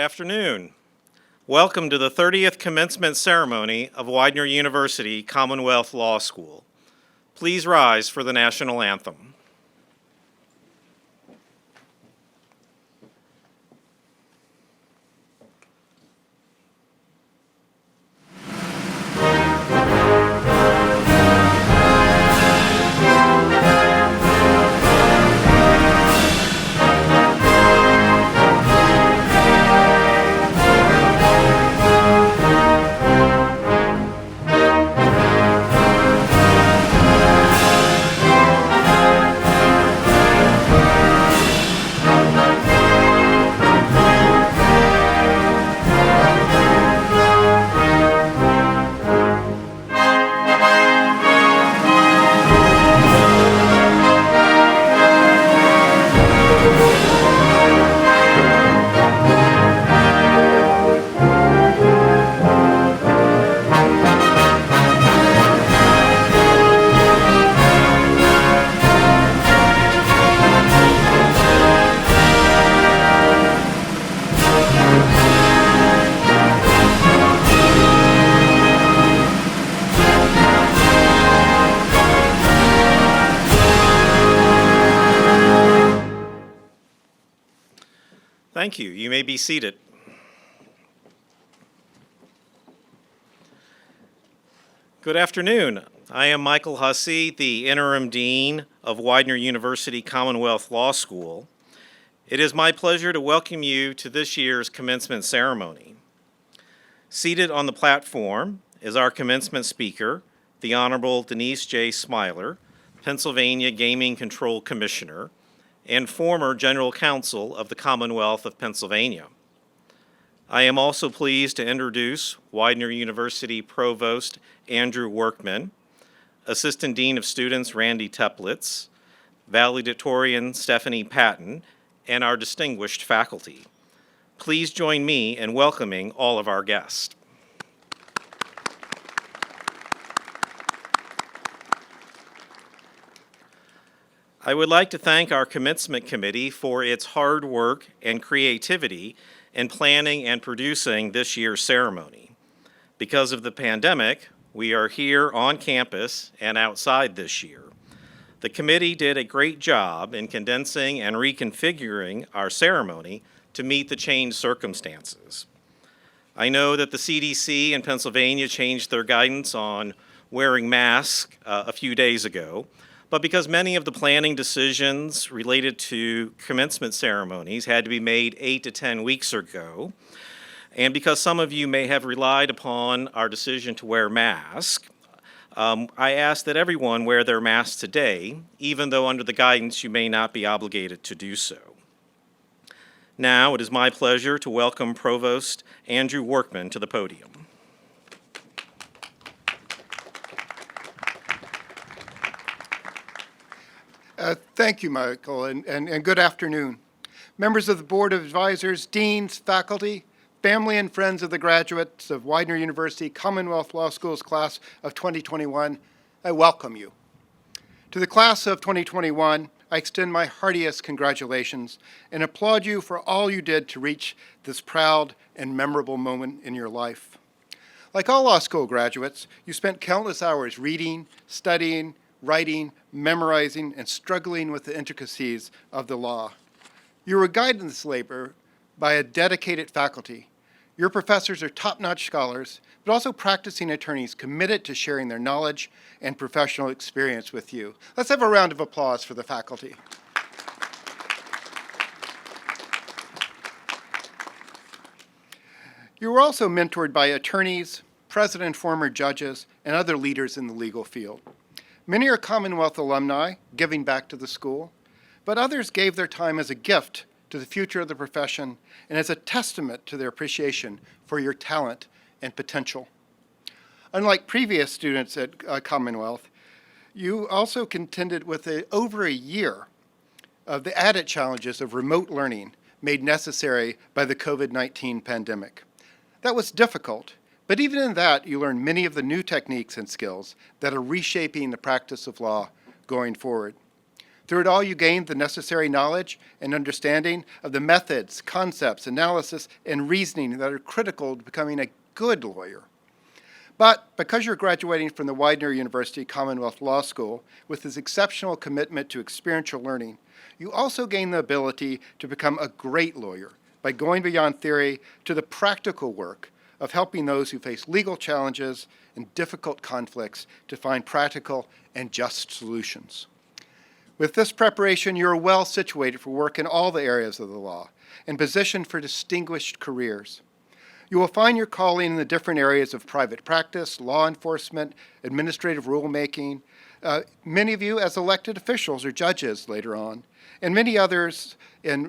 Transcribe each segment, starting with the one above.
afternoon. Welcome to the 30th commencement ceremony of Widener University Commonwealth Law School. Please rise for the national anthem. Thank you. You may be seated. Good afternoon. I am Michael Hussey, the Interim Dean of Widener University Commonwealth Law School. It is my pleasure to welcome you to this year's commencement ceremony. Seated on the platform is our commencement speaker, the Honorable Denise J. Smiler, Pennsylvania Gaming Control Commissioner, and former General Counsel of the Commonwealth of Pennsylvania. I am also pleased to introduce Widener University Provost Andrew Workman, Assistant Dean of Students Randy Teplitz, Valedictorian Stephanie Patton, and our distinguished faculty. Please join me in welcoming all of our guests. I would like to thank our Commencement Committee for its hard work and creativity in planning and producing this year's ceremony. Because of the pandemic, we are here on campus and outside this year. The committee did a great job in condensing and reconfiguring our ceremony to meet the changed circumstances. I know that the CDC in Pennsylvania changed their guidance on wearing masks a few days ago, but because many of the planning decisions related to commencement ceremonies had to be made 8 to 10 weeks ago, and because some of you may have relied upon our decision to wear masks, I ask that everyone wear their masks today, even though under the guidance you may not be obligated to do so. Now it is my pleasure to welcome Provost Andrew Workman to the podium. Thank you, Michael, and good afternoon. Members of the Board of Advisors, deans, faculty, family, and friends of the graduates of Widener University Commonwealth Law School's class of 2021, I welcome you. To the class of 2021, I extend my heartiest congratulations and applaud you for all you did to reach this proud and memorable moment in your life. Like all law school graduates, you spent countless hours reading, studying, writing, memorizing, and struggling with the intricacies of the law. You were guided in this labor by a dedicated faculty. Your professors are top-notch scholars, but also practicing attorneys committed to sharing their knowledge and professional experience with you. Let's have a round of applause for the faculty. You were also mentored by attorneys, present and former judges, and other leaders in the legal field. Many are Commonwealth alumni, giving back to the school, but others gave their time as a gift to the future of the profession and as a testament to their appreciation for your talent and potential. Unlike previous students at Commonwealth, you also contended with over a year of the added challenges of remote learning made necessary by the COVID-19 pandemic. That was difficult, but even in that, you learned many of the new techniques and skills that are reshaping the practice of law going forward. Through it all, you gain the necessary knowledge and understanding of the methods, concepts, analysis, and reasoning that are critical to becoming a good lawyer. But because you're graduating from the Widener University Commonwealth Law School with this exceptional commitment to experiential learning, you also gain the ability to become a great lawyer by going beyond theory to the practical work of helping those who face legal challenges and difficult conflicts to find practical and just solutions. With this preparation, you are well situated for work in all the areas of the law and positioned for distinguished careers. You will find your calling in the different areas of private practice, law enforcement, administrative rulemaking, many of you as elected officials or judges later on, and many others in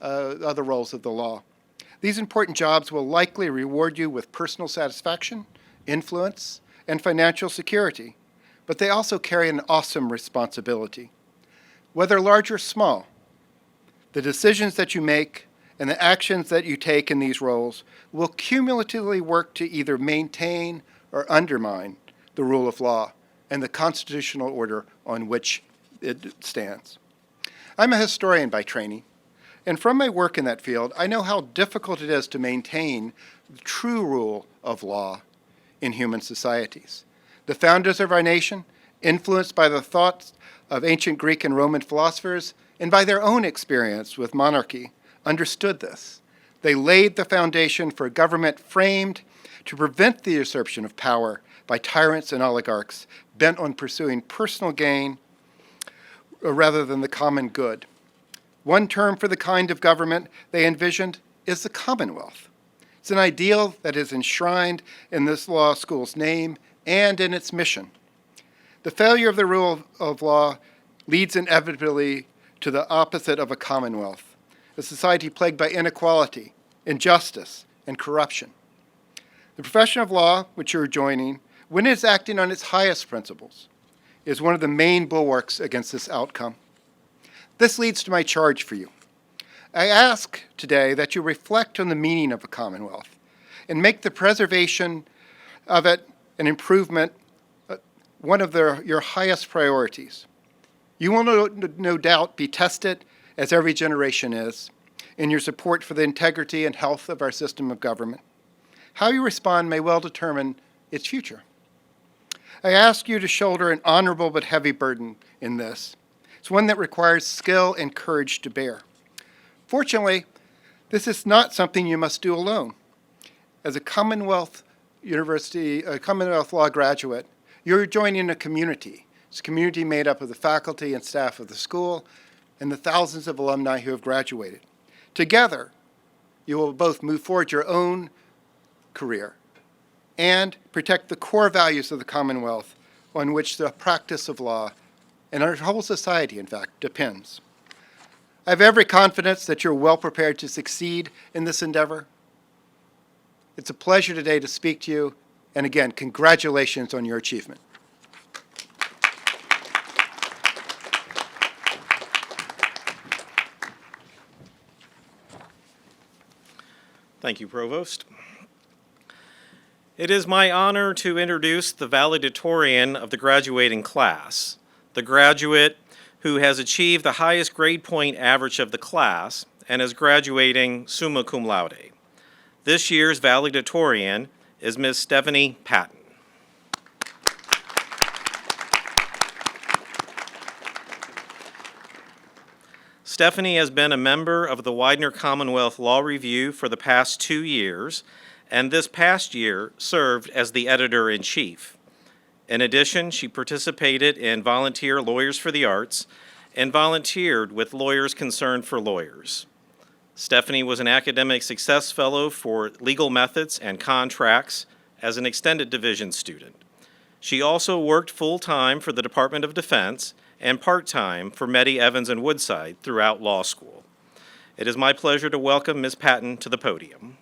other roles of the law. These important jobs will likely reward you with personal satisfaction, influence, and financial security, but they also carry an awesome responsibility. Whether large or small, the decisions that you make and the actions that you take in these roles will cumulatively work to either maintain or undermine the rule of law and the constitutional order on which it stands. I'm a historian by training, and from my work in that field, I know how difficult it is to maintain the true rule of law in human societies. The founders of our nation, influenced by the thoughts of ancient Greek and Roman philosophers and by their own experience with monarchy, understood this. They laid the foundation for a government framed to prevent the usurpation of power by tyrants and oligarchs bent on pursuing personal gain rather than the common good. One term for the kind of government they envisioned is the Commonwealth. It's an ideal that is enshrined in this law school's name and in its mission. The failure of the rule of law leads inevitably to the opposite of a commonwealth, a society plagued by inequality, injustice, and corruption. The profession of law, which you're joining, when it is acting on its highest principles, is one of the main bulwarks against this outcome. This leads to my charge for you. I ask today that you reflect on the meaning of a commonwealth and make the preservation of it an improvement one of your highest priorities. You will no doubt be tested, as every generation is, in your support for the integrity and health of our system of government. How you respond may well determine its future. I ask you to shoulder an honorable but heavy burden in this. It's one that requires skill and courage to bear. Fortunately, this is not something you must do alone. As a Commonwealth Law graduate, you're joining a community. It's a community made up of the faculty and staff of the school and the thousands of alumni who have graduated. Together, you will both move forward your own career and protect the core values of the Commonwealth on which the practice of law and our whole society, in fact, depends. I have every confidence that you're well prepared to succeed in this endeavor. It's a pleasure today to speak to you, and again, congratulations on your achievement. Thank you, Provost. It is my honor to introduce the valedictorian of the graduating class, the graduate who has achieved the highest grade point average of the class and is graduating summa cum laude. This year's valedictorian is Ms. Stephanie Patton. Stephanie has been a member of the Widener Commonwealth Law Review for the past 2 years, and this past year served as the editor-in-chief. In addition, she participated in Volunteer Lawyers for the Arts and volunteered with Lawyers Concerned for Lawyers. Stephanie was an academic success fellow for legal methods and contracts as an extended division student. She also worked full-time for the Department of Defense and part-time for Meddy Evans and Woodside throughout law school. It is my pleasure to welcome Ms. Patton to the podium.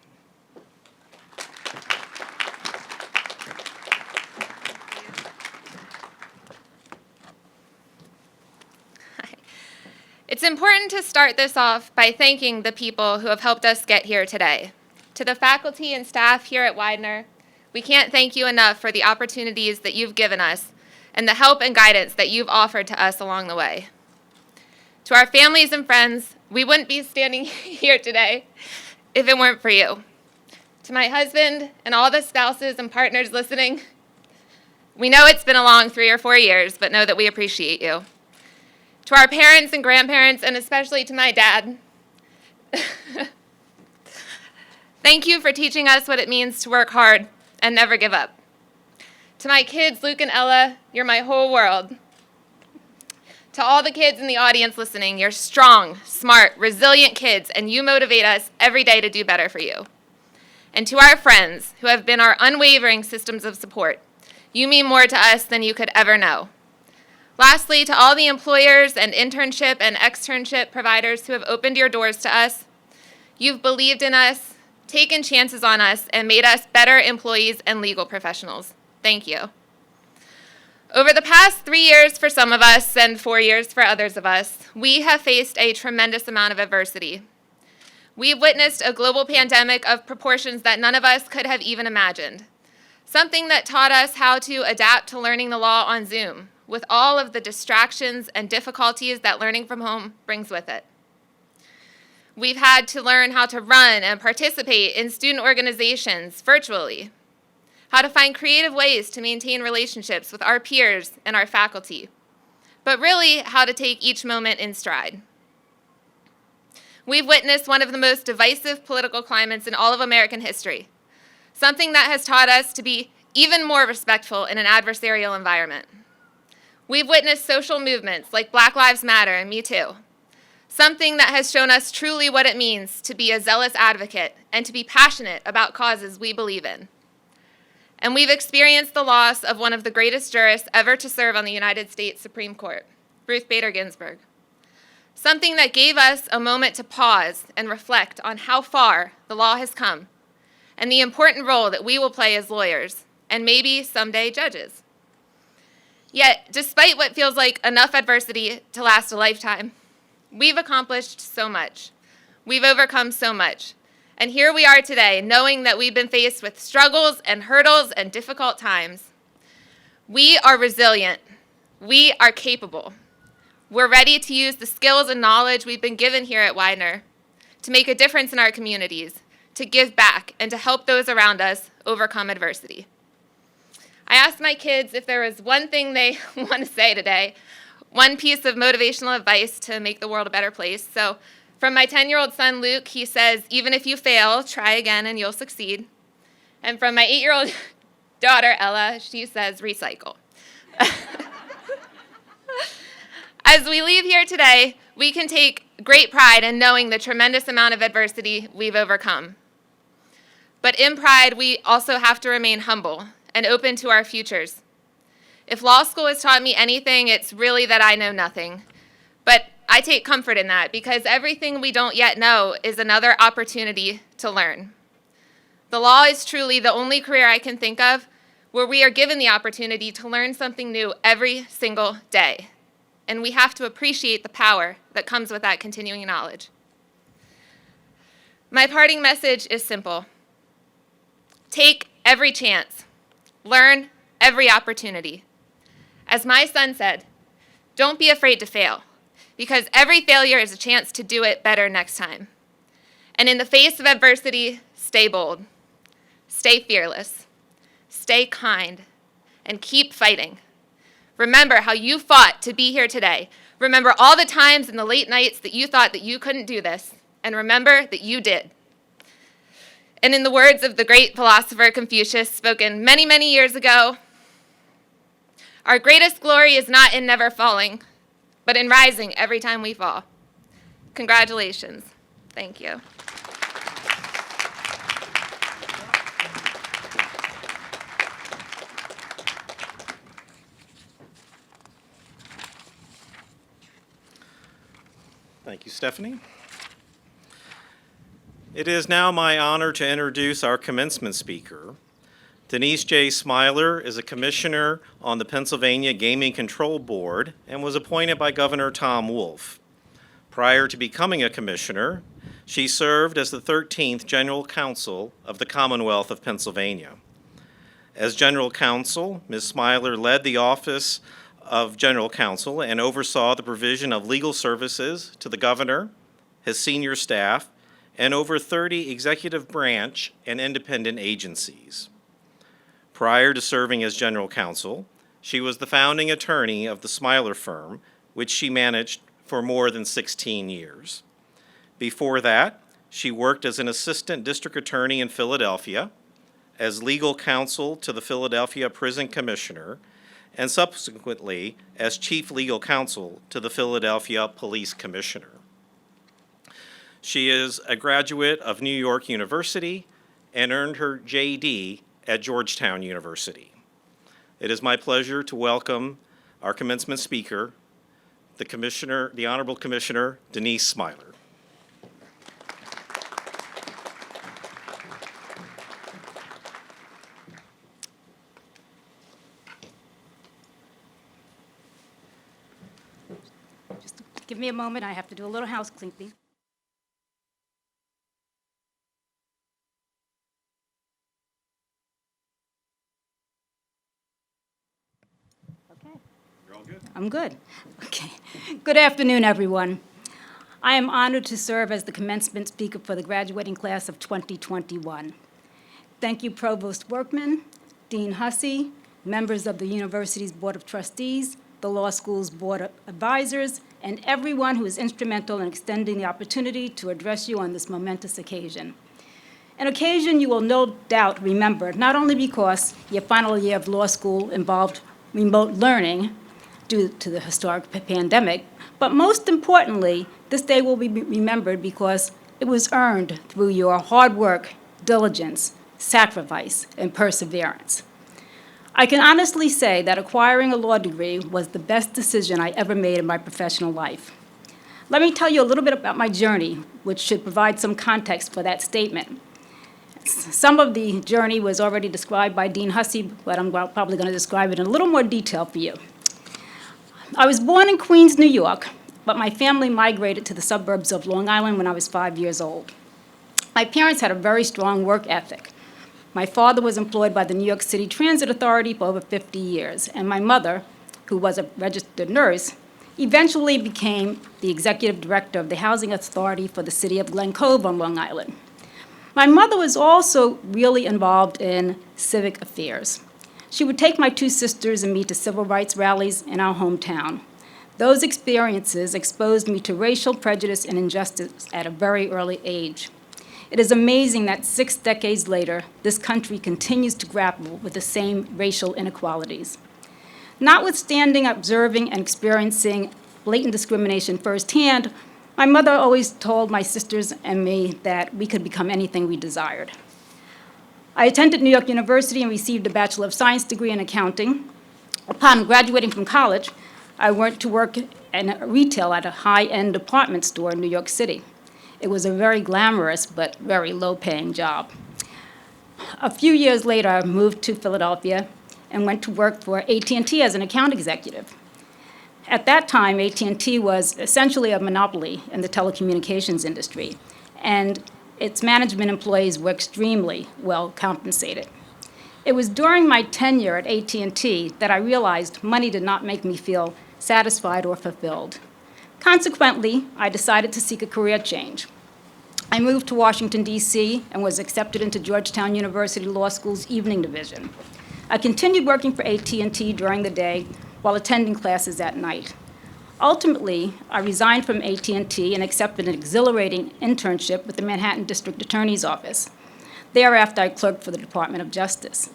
It's important to start this off by thanking the people who have helped us get here today. To the faculty and staff here at Widener, we can't thank you enough for the opportunities that you've given us and the help and guidance that you've offered to us along the way. To our families and friends, we wouldn't be standing here today if it weren't for you. To my husband and all the spouses and partners listening, we know it's been a long 3 or 4 years, but know that we appreciate you. To our parents and grandparents, and especially to my dad, thank you for teaching us what it means to work hard and never give up. To my kids, Luke and Ella, you're my whole world. To all the kids in the audience listening, you're strong, smart, resilient kids, and you motivate us every day to do better for you. And to our friends, who have been our unwavering systems of support, you mean more to us than you could ever know. Lastly, to all the employers and internship and externship providers who have opened your doors to us, you've believed in us, taken chances on us, and made us better employees and legal professionals. Thank you. Over the past 3 years for some of us and 4 years for others of us, we have faced a tremendous amount of adversity. We've witnessed a global pandemic of proportions that none of us could have even imagined. Something that taught us how to adapt to learning the law on Zoom, with all of the distractions and difficulties that learning from home brings with it. We've had to learn how to run and participate in student organizations virtually, how to find creative ways to maintain relationships with our peers and our faculty, but really how to take each moment in stride. We've witnessed one of the most divisive political climates in all of American history, something that has taught us to be even more respectful in an adversarial environment. We've witnessed social movements like Black Lives Matter and Me Too, something that has shown us truly what it means to be a zealous advocate and to be passionate about causes we believe in. And we've experienced the loss of one of the greatest jurists ever to serve on the United States Supreme Court, Ruth Bader Ginsburg. Something that gave us a moment to pause and reflect on how far the law has come and the important role that we will play as lawyers and maybe someday judges. Yet, despite what feels like enough adversity to last a lifetime, we've accomplished so much. We've overcome so much. And here we are today, knowing that we've been faced with struggles and hurdles and difficult times. We are resilient. We are capable. We're ready to use the skills and knowledge we've been given here at Widener to make a difference in our communities, to give back, and to help those around us overcome adversity. I asked my kids if there was one thing they want to say today, one piece of motivational advice to make the world a better place. So from my 10-year-old son, Luke, he says, even if you fail, try again and you'll succeed. And from my 8-year-old daughter, Ella, she says, recycle. As we leave here today, we can take great pride in knowing the tremendous amount of adversity we've overcome. But in pride, we also have to remain humble and open to our futures. If law school has taught me anything, it's really that I know nothing. But I take comfort in that because everything we don't yet know is another opportunity to learn. The law is truly the only career I can think of where we are given the opportunity to learn something new every single day. And we have to appreciate the power that comes with that continuing knowledge. My parting message is simple. Take every chance. Learn every opportunity. As my son said, don't be afraid to fail, because every failure is a chance to do it better next time. And in the face of adversity, stay bold, stay fearless, stay kind, and keep fighting. Remember how you fought to be here today. Remember all the times in the late nights that you thought that you couldn't do this, and remember that you did. And in the words of the great philosopher Confucius, spoken many, many years ago, our greatest glory is not in never falling, but in rising every time we fall. Congratulations. Thank you. Thank you, Stephanie. It is now my honor to introduce our commencement speaker. Denise J. Smiler is a commissioner on the Pennsylvania Gaming Control Board and was appointed by Governor Tom Wolf. Prior to becoming a commissioner, she served as the 13th General Counsel of the Commonwealth of Pennsylvania. As General Counsel, Ms. Smiler led the Office of General Counsel and oversaw the provision of legal services to the governor, his senior staff, and over 30 executive branch and independent agencies. Prior to serving as General Counsel, she was the founding attorney of the Smiler firm, which she managed for more than 16 years. Before that, she worked as an assistant district attorney in Philadelphia, as legal counsel to the Philadelphia Prison Commissioner, and subsequently as chief legal counsel to the Philadelphia Police Commissioner. She is a graduate of New York University and earned her JD at Georgetown University. It is my pleasure to welcome our commencement speaker, the Honorable Commissioner Denise Smiler. Just give me a moment. I have to do a little house cleaning. Okay. You're all good. I'm good. Okay. Good afternoon, everyone. I am honored to serve as the commencement speaker for the graduating class of 2021. Thank you, Provost Workman, Dean Hussey, members of the university's Board of Trustees, the law school's Board of Advisors, and everyone who is instrumental in extending the opportunity to address you on this momentous occasion. An occasion you will no doubt remember, not only because your final year of law school involved remote learning due to the historic pandemic, but most importantly, this day will be remembered because it was earned through your hard work, diligence, sacrifice, and perseverance. I can honestly say that acquiring a law degree was the best decision I ever made in my professional life. Let me tell you a little bit about my journey, which should provide some context for that statement. Some of the journey was already described by Dean Hussey, but I'm probably going to describe it in a little more detail for you. I was born in Queens, New York, but my family migrated to the suburbs of Long Island when I was 5 years old. My parents had a very strong work ethic. My father was employed by the New York City Transit Authority for over 50 years, and my mother, who was a registered nurse, eventually became the executive director of the Housing Authority for the city of Glen Cove on Long Island. My mother was also really involved in civic affairs. She would take my two sisters and me to civil rights rallies in our hometown. Those experiences exposed me to racial prejudice and injustice at a very early age. It is amazing that 6 decades later, this country continues to grapple with the same racial inequalities. Notwithstanding observing and experiencing blatant discrimination firsthand, my mother always told my sisters and me that we could become anything we desired. I attended New York University and received a Bachelor of Science degree in accounting. Upon graduating from college, I went to work in retail at a high-end department store in New York City. It was a very glamorous but very low-paying job. A few years later, I moved to Philadelphia and went to work for AT&T as an account executive. At that time, AT&T was essentially a monopoly in the telecommunications industry, and its management employees were extremely well compensated. It was during my tenure at AT&T that I realized money did not make me feel satisfied or fulfilled. Consequently, I decided to seek a career change. I moved to Washington, D.C., and was accepted into Georgetown University Law School's evening division. I continued working for AT&T during the day while attending classes at night. Ultimately, I resigned from AT&T and accepted an exhilarating internship with the Manhattan District Attorney's Office. Thereafter, I clerked for the Department of Justice.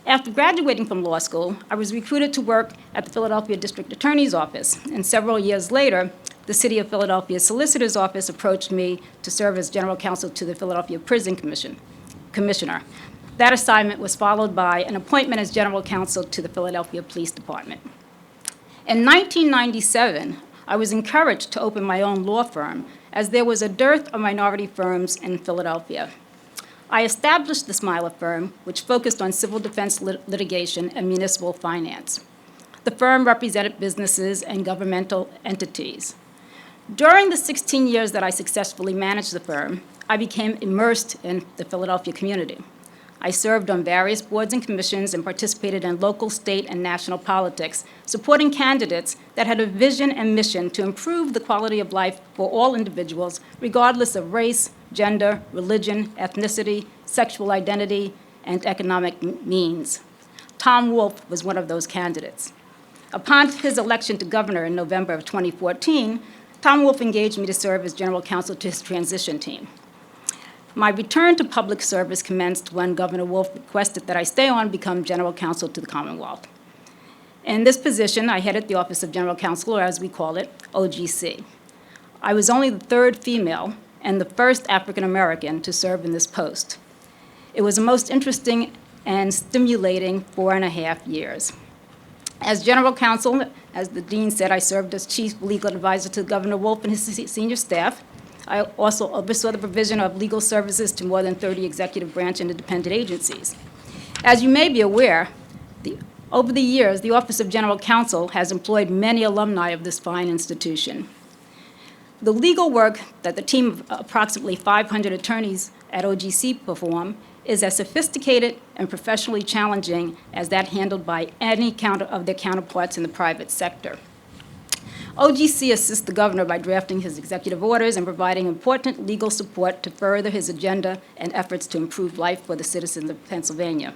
After graduating from law school, I was recruited to work at the Philadelphia District Attorney's Office, and several years later, the City of Philadelphia Solicitor's Office approached me to serve as General Counsel to the Philadelphia Prison Commissioner. That assignment was followed by an appointment as General Counsel to the Philadelphia Police Department. In 1997, I was encouraged to open my own law firm, as there was a dearth of minority firms in Philadelphia. I established the Smiler firm, which focused on civil defense litigation and municipal finance. The firm represented businesses and governmental entities. During the 16 years that I successfully managed the firm, I became immersed in the Philadelphia community. I served on various boards and commissions and participated in local, state, and national politics, supporting candidates that had a vision and mission to improve the quality of life for all individuals, regardless of race, gender, religion, ethnicity, sexual identity, and economic means. Tom Wolfe was one of those candidates. Upon his election to governor in November of 2014, Tom Wolfe engaged me to serve as general counsel to his transition team. My return to public service commenced when Governor Wolfe requested that I stay on and become general counsel to the Commonwealth. In this position, I headed the Office of General Counsel, or as we call it, OGC. I was only the third female and the first African American to serve in this post. It was a most interesting and stimulating 4.5 years. As general counsel, as the dean said, I served as chief legal advisor to Governor Wolfe and his senior staff. I also oversaw the provision of legal services to more than 30 executive branch and independent agencies. As you may be aware, over the years, the Office of General Counsel has employed many alumni of this fine institution. The legal work that the team of approximately 500 attorneys at OGC perform is as sophisticated and professionally challenging as that handled by any of their counterparts in the private sector. OGC assists the governor by drafting his executive orders and providing important legal support to further his agenda and efforts to improve life for the citizens of Pennsylvania.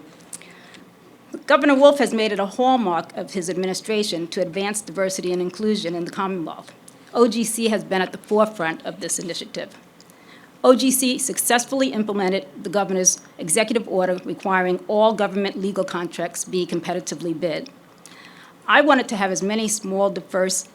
Governor Wolfe has made it a hallmark of his administration to advance diversity and inclusion in the Commonwealth. OGC has been at the forefront of this initiative. OGC successfully implemented the governor's executive order requiring all government legal contracts be competitively bid. I wanted to have as many small, diverse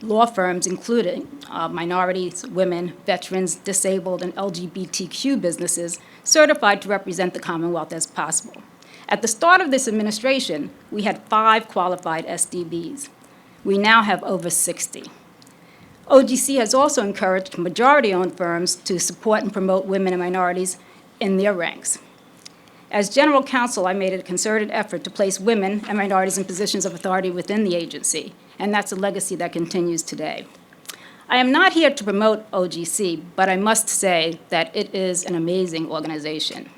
law firms, including minorities, women, veterans, disabled, and LGBTQ businesses, certified to represent the Commonwealth as possible. At the start of this administration, we had 5 qualified SDBs. We now have over 60. OGC has also encouraged majority-owned firms to support and promote women and minorities in their ranks. As general counsel, I made a concerted effort to place women and minorities in positions of authority within the agency, and that's a legacy that continues today. I am not here to promote OGC, but I must say that it is an amazing organization.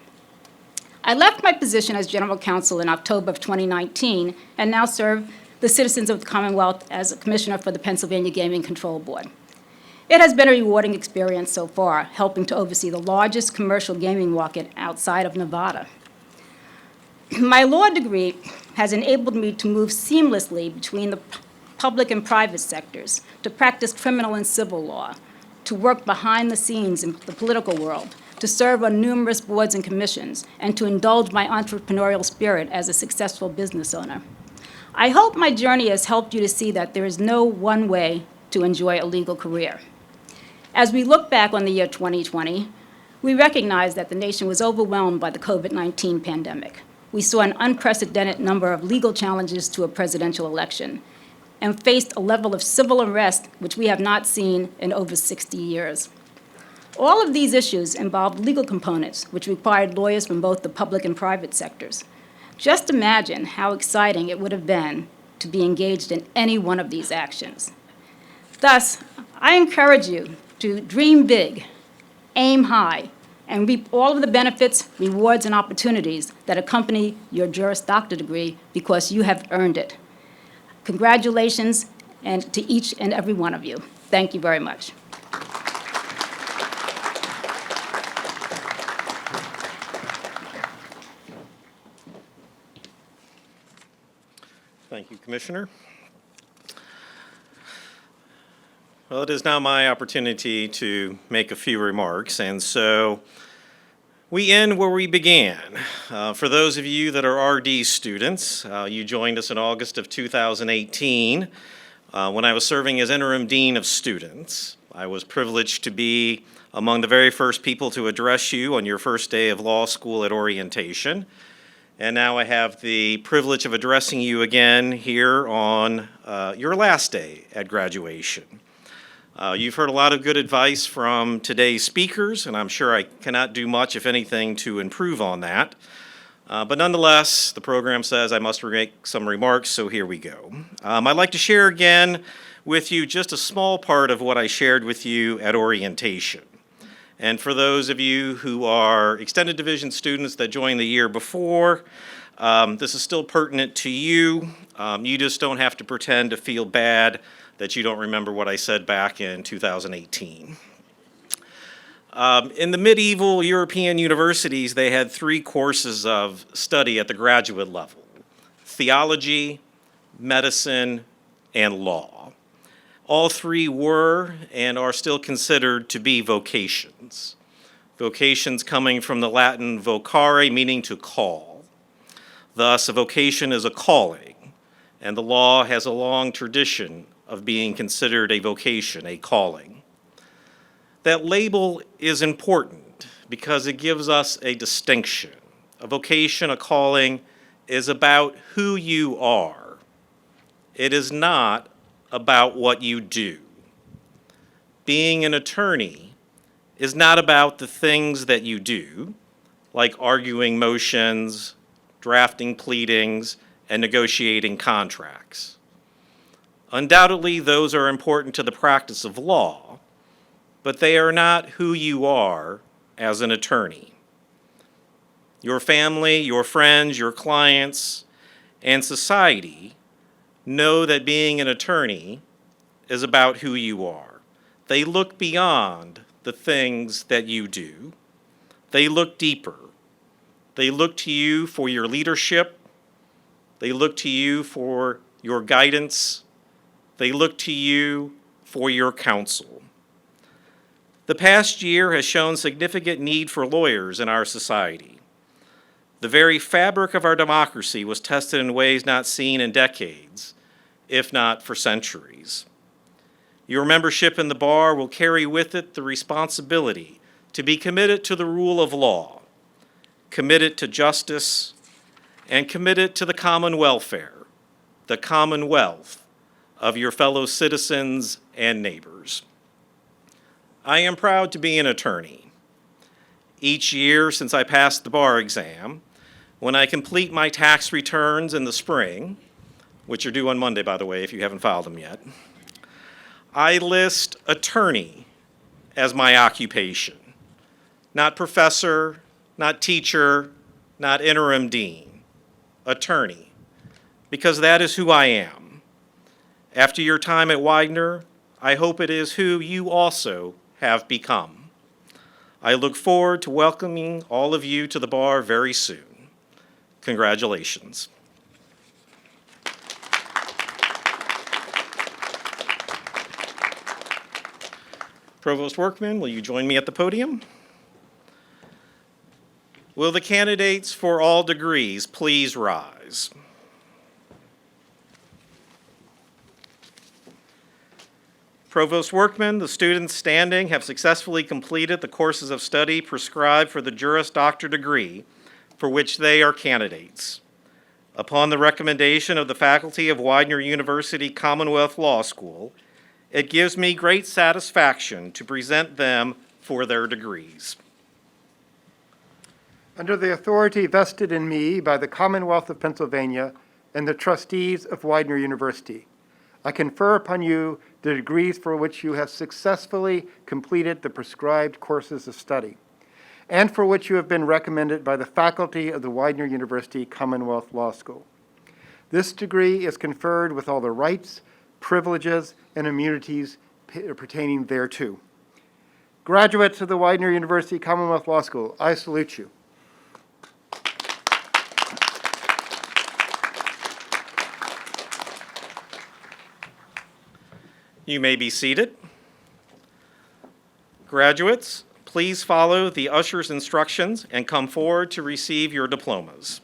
I left my position as general counsel in October of 2019 and now serve the citizens of the Commonwealth as a commissioner for the Pennsylvania Gaming Control Board. It has been a rewarding experience so far, helping to oversee the largest commercial gaming market outside of Nevada. My law degree has enabled me to move seamlessly between the public and private sectors, to practice criminal and civil law, to work behind the scenes in the political world, to serve on numerous boards and commissions, and to indulge my entrepreneurial spirit as a successful business owner. I hope my journey has helped you to see that there is no one way to enjoy a legal career. As we look back on the year 2020, we recognize that the nation was overwhelmed by the COVID-19 pandemic. We saw an unprecedented number of legal challenges to a presidential election and faced a level of civil unrest which we have not seen in over 60 years. All of these issues involved legal components which required lawyers from both the public and private sectors. Just imagine how exciting it would have been to be engaged in any one of these actions. Thus, I encourage you to dream big, aim high, and reap all of the benefits, rewards, and opportunities that accompany your Juris Doctor degree because you have earned it. Congratulations and to each and every one of you. Thank you very much. Thank you, Commissioner. Well, it is now my opportunity to make a few remarks, and so we end where we began. For those of you that are RD students, you joined us in August of 2018 when I was serving as interim dean of students. I was privileged to be among the very first people to address you on your first day of law school at orientation. And now I have the privilege of addressing you again here on your last day at graduation. You've heard a lot of good advice from today's speakers, and I'm sure I cannot do much, if anything, to improve on that. But nonetheless, the program says I must make some remarks, so here we go. I'd like to share again with you just a small part of what I shared with you at orientation. And for those of you who are extended division students that joined the year before, this is still pertinent to you. You just don't have to pretend to feel bad that you don't remember what I said back in 2018. In the medieval European universities, they had 3 courses of study at the graduate level: theology, medicine, and law. All 3 were and are still considered to be vocations. Vocations coming from the Latin vocare, meaning to call. Thus, a vocation is a calling, and the law has a long tradition of being considered a vocation, a calling. That label is important because it gives us a distinction. A vocation, a calling, is about who you are. It is not about what you do. Being an attorney is not about the things that you do, like arguing motions, drafting pleadings, and negotiating contracts. Undoubtedly, those are important to the practice of law, but they are not who you are as an attorney. Your family, your friends, your clients, and society know that being an attorney is about who you are. They look beyond the things that you do. They look deeper. They look to you for your leadership. They look to you for your guidance. They look to you for your counsel. The past year has shown significant need for lawyers in our society. The very fabric of our democracy was tested in ways not seen in decades, if not for centuries. Your membership in the bar will carry with it the responsibility to be committed to the rule of law, committed to justice, and committed to the common welfare, the commonwealth of your fellow citizens and neighbors. I am proud to be an attorney. Each year since I passed the bar exam, when I complete my tax returns in the spring, which are due on Monday, by the way, if you haven't filed them yet, I list attorney as my occupation. Not professor, not teacher, not interim dean. Attorney, because that is who I am. After your time at Widener, I hope it is who you also have become. I look forward to welcoming all of you to the bar very soon. Congratulations. Provost Workman, will you join me at the podium? Will the candidates for all degrees please rise? Provost Workman, the students standing have successfully completed the courses of study prescribed for the Juris Doctor degree for which they are candidates. Upon the recommendation of the faculty of Widener University Commonwealth Law School, it gives me great satisfaction to present them for their degrees. Under the authority vested in me by the Commonwealth of Pennsylvania and the trustees of Widener University, I confer upon you the degrees for which you have successfully completed the prescribed courses of study, and for which you have been recommended by the faculty of the Widener University Commonwealth Law School. This degree is conferred with all the rights, privileges, and immunities pertaining thereto. Graduates of the Widener University Commonwealth Law School, I salute you. You may be seated. Graduates, please follow the usher's instructions and come forward to receive your diplomas.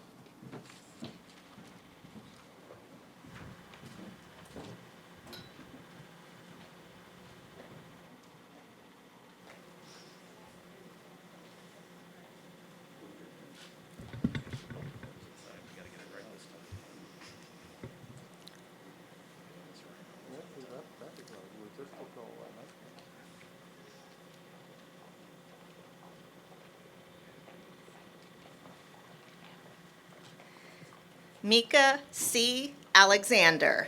Mika C. Alexander.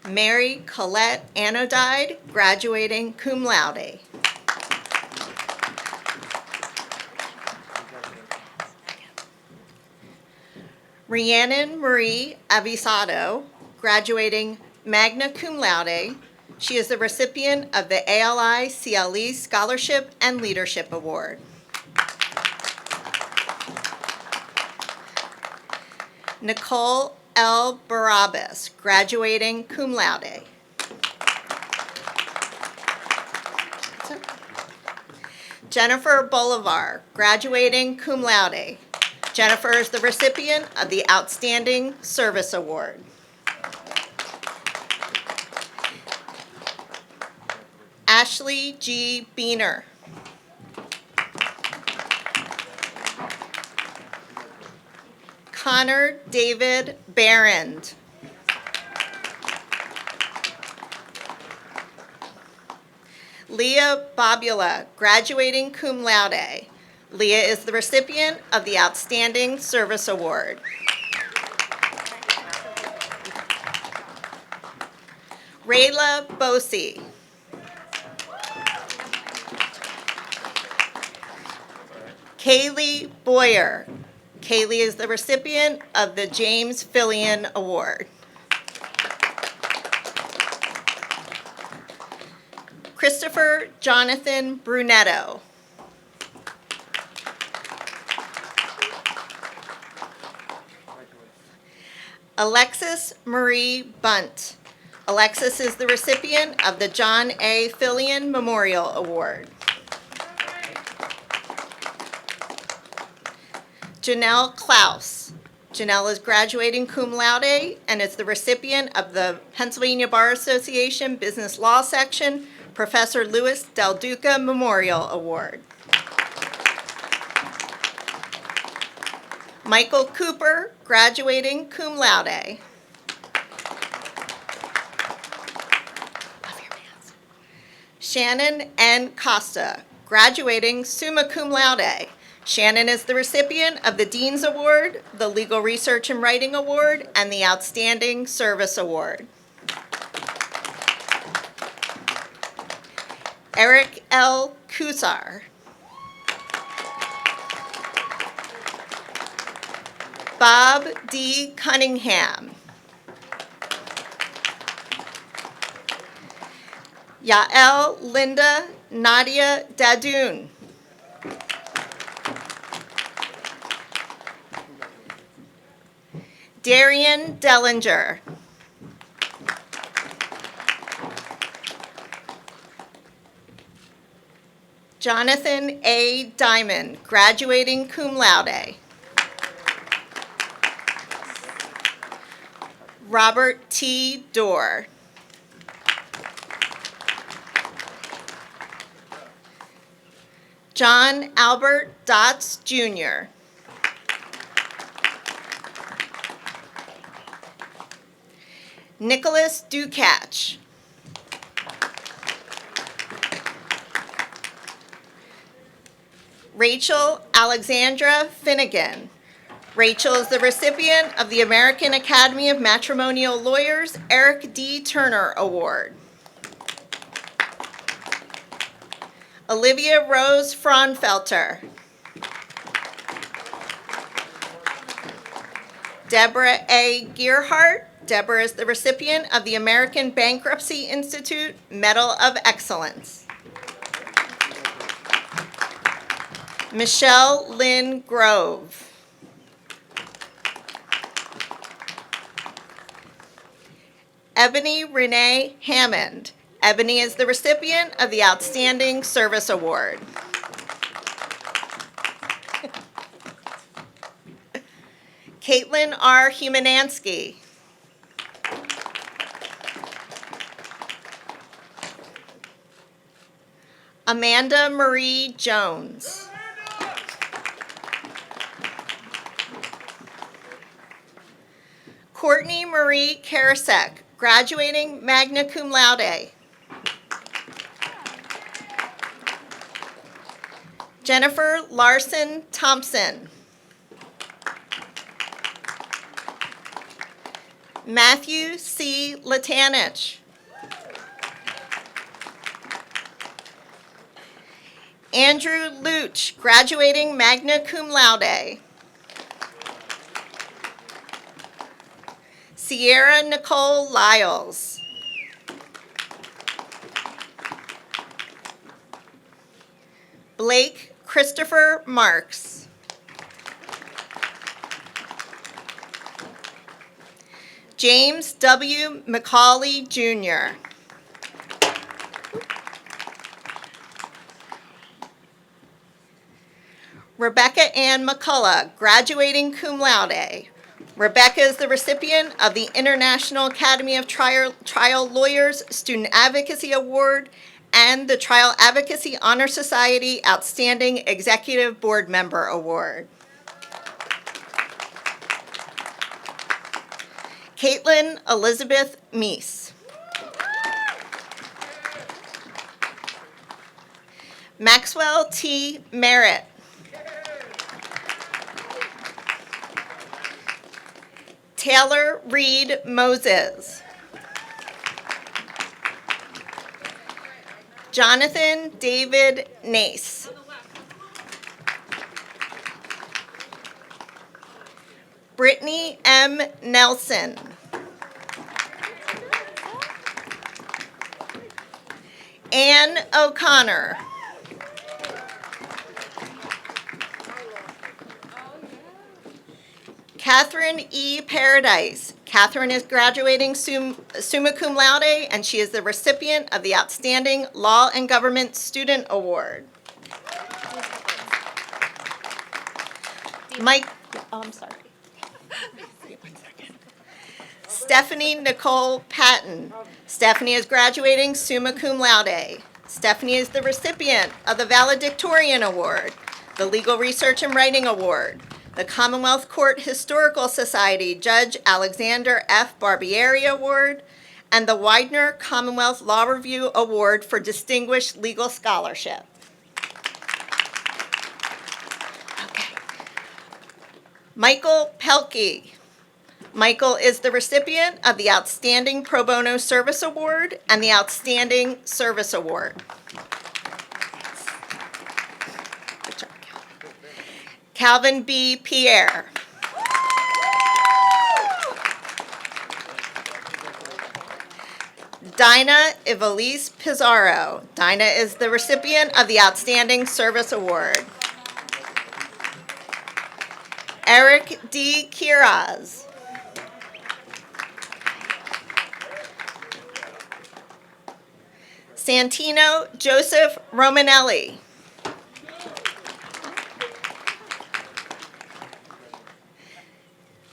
Mary Colette Anodide, graduating cum laude. Rhiannon Marie Avisado, graduating magna cum laude. She is the recipient of the ALI CLE Scholarship and Leadership Award. Nicole L. Barabas, graduating cum laude. Jennifer Bolivar, graduating cum laude. Jennifer is the recipient of the Outstanding Service Award. Ashley G. Beener. Connor David Barrand. Leah Bobula, graduating cum laude. Leah is the recipient of the Outstanding Service Award. Rayla Bosi. Kaylee Boyer. Kaylee is the recipient of the James Fillion Award. Christopher Jonathan Brunetto. Alexis Marie Bunt. Alexis is the recipient of the John A. Fillion Memorial Award. Janelle Klaus. Janelle is graduating cum laude and is the recipient of the Pennsylvania Bar Association Business Law Section Professor Louis Del Duca Memorial Award. Michael Cooper, graduating cum laude. Shannon N. Costa, graduating summa cum laude. Shannon is the recipient of the Dean's Award, the Legal Research and Writing Award, and the Outstanding Service Award. Eric L. Kusar. Bob D. Cunningham. Yael Linda Nadia Dadoun. Darian Dellinger. Jonathan A. Diamond, graduating cum laude. Robert T. Dorr. John Albert Dotz, Jr. Nicholas Ducatch. Rachel Alexandra Finnegan. Rachel is the recipient of the American Academy of Matrimonial Lawyers Eric D. Turner Award. Olivia Rose Fraunfelter. Deborah A. Gearhart. Deborah is the recipient of the American Bankruptcy Institute Medal of Excellence. Michelle Lynn Grove. Ebony Renee Hammond. Ebony is the recipient of the Outstanding Service Award. Caitlin R. Humanansky. Amanda Marie Jones. Courtney Marie Karasek, graduating magna cum laude. Jennifer Larson Thompson. Matthew C. Latanich. Andrew Luch, graduating magna cum laude. Sierra Nicole Lyles. Blake Christopher Marks. James W. McCauley, Jr. Rebecca Ann McCullough, graduating cum laude. Rebecca is the recipient of the International Academy of Trial Lawyers Student Advocacy Award and the Trial Advocacy Honor Society Outstanding Executive Board Member Award. Caitlin Elizabeth Meese. Maxwell T. Merritt. Taylor Reed Moses. Jonathan David Nace. Brittany M. Nelson. Ann O'Connor. Catherine E. Paradise. Catherine is graduating summa cum laude, and she is the recipient of the Outstanding Law and Government Student Award. Mike. Oh, I'm sorry. Stephanie Nicole Patton. Stephanie is graduating summa cum laude. Stephanie is the recipient of the Valedictorian Award, the Legal Research and Writing Award, the Commonwealth Court Historical Society Judge Alexander F. Barbieri Award, and the Widener Commonwealth Law Review Award for Distinguished Legal Scholarship. Okay. Michael Pelkey. Michael is the recipient of the Outstanding Pro Bono Service Award and the Outstanding Service Award. Good job, Calvin. Calvin B. Pierre. Dinah Evelise Pizarro. Dinah is the recipient of the Outstanding Service Award. Eric D. Kiraz. Santino Joseph Romanelli.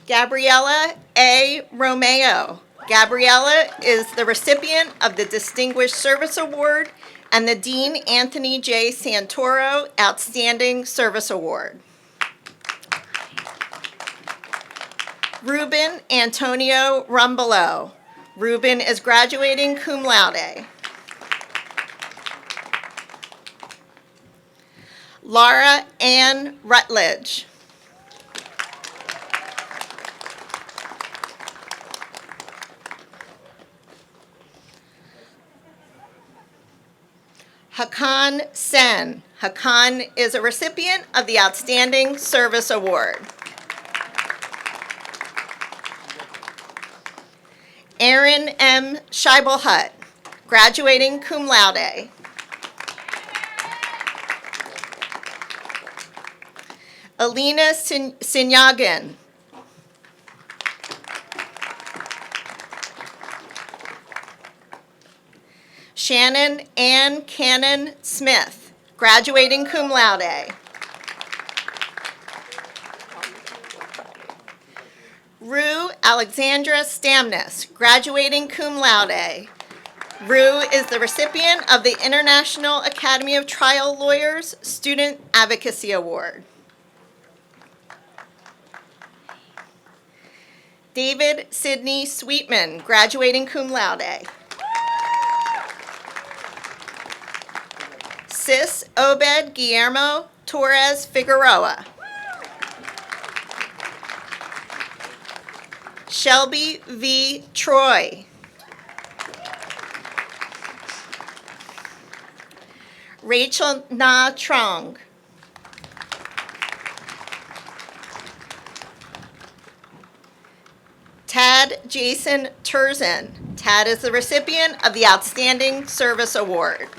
Gabriella A. Romeo. Gabriella is the recipient of the Distinguished Service Award and the Dean Anthony J. Santoro Outstanding Service Award. Ruben Antonio Rumbolo. Ruben is graduating cum laude. Laura Ann Rutledge. Hakan Sen. Hakan is a recipient of the Outstanding Service Award. Aaron M. Scheibelhut, graduating cum laude. Alina Sinyagan. Shannon Ann Cannon Smith, graduating cum laude. Rue Alexandra Stamnus, graduating cum laude. Rue is the recipient of the International Academy of Trial Lawyers Student Advocacy Award. David Sidney Sweetman, graduating cum laude. Sis Obed Guillermo Torres Figueroa. Shelby V. Troy. Rachel Na Trong. Tad Jason Turzin. Tad is the recipient of the Outstanding Service Award.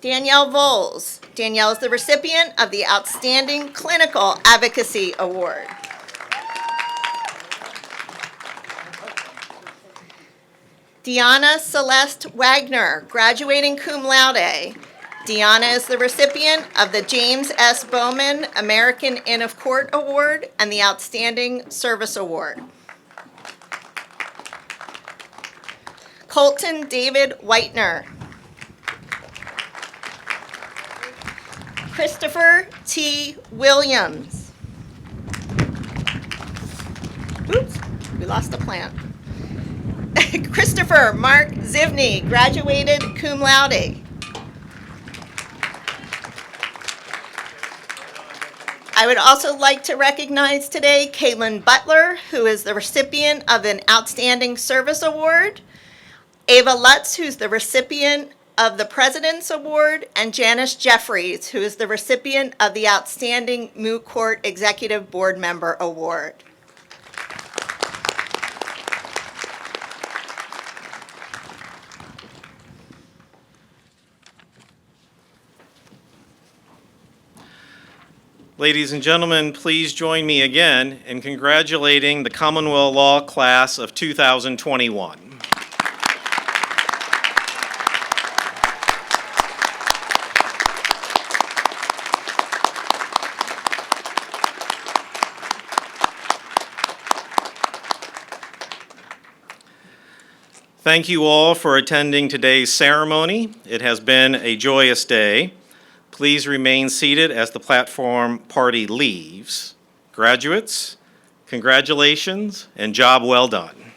Danielle Voles. Danielle is the recipient of the Outstanding Clinical Advocacy Award. Deanna Celeste Wagner, graduating cum laude. Deanna is the recipient of the James S. Bowman American Inn of Court Award and the Outstanding Service Award. Colton David Widener. Christopher T. Williams. Oops, we lost the plant. Christopher Mark Zivney, graduated cum laude. I would also like to recognize today Caitlin Butler, who is the recipient of an Outstanding Service Award, Ava Lutz, who's the recipient of the President's Award, and Janice Jeffries, who is the recipient of the Outstanding Moot Court Executive Board Member Award. Ladies and gentlemen, please join me again in congratulating the Commonwealth Law Class of 2021. Thank you all for attending today's ceremony. It has been a joyous day. Please remain seated as the platform party leaves. Graduates, congratulations and job well done.